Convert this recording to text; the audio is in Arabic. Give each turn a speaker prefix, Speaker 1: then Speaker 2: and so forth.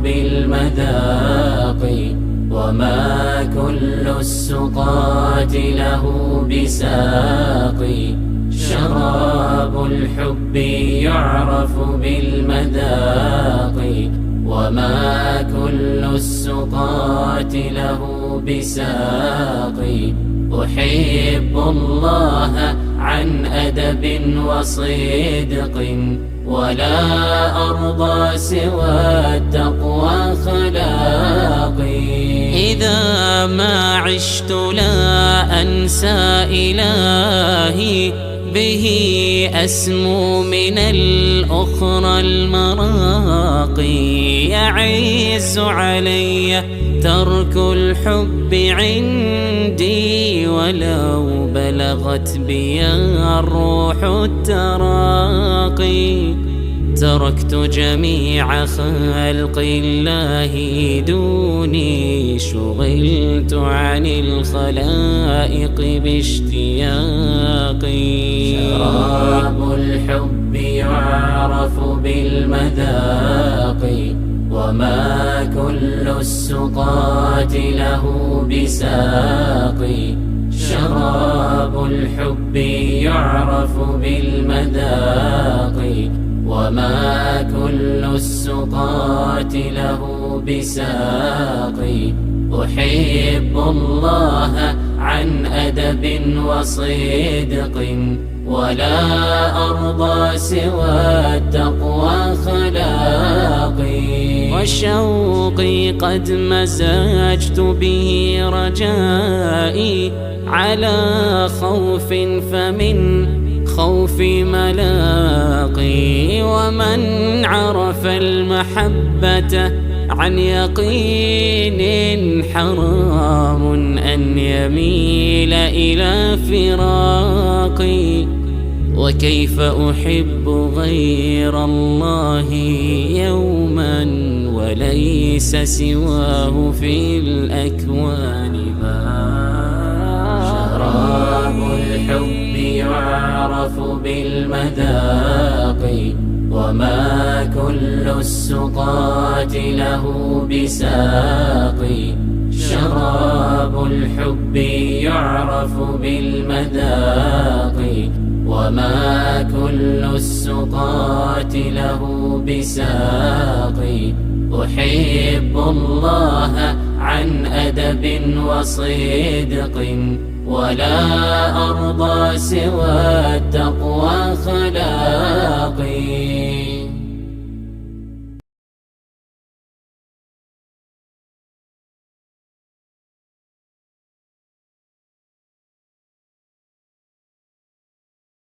Speaker 1: بالمذاق وما كل السقاة له بساق شراب الحب يعرف بالمذاق وما كل السقاة له بساق أحب الله عن أدب وصدق ولا أرضى سوى التقوى خلاقي إذا ما عشت لا أنسى إلهي به أسمو من الأخرى المراقي يعز علي ترك الحب عندي ولو بلغت بي الروح التراقي تركت جميع خلق الله دوني شغلت عن الخلائق باشتياقي شراب الحب يعرف بالمذاق وما كل السقاة له بساق شراب الحب يعرف بالمذاق وما كل السقاة له بساق أحب الله عن أدب وصدق ولا أرضى سوى التقوى خلاقي وشوقي قد مزجت به رجائي على خوف فمن خوفي ملاقي ومن عرف المحبة عن يقين حرام أن يميل إلى فراقي وكيف أحب غير الله يوما وليس سواه في الأكوان شراب الحب يعرف بالمذاق وما كل السقاة له بساق شراب الحب يعرف بالمذاق وما كل السقاة له بساق أحب الله عن أدب وصدق ولا أرضى سوى التقوى خلاقي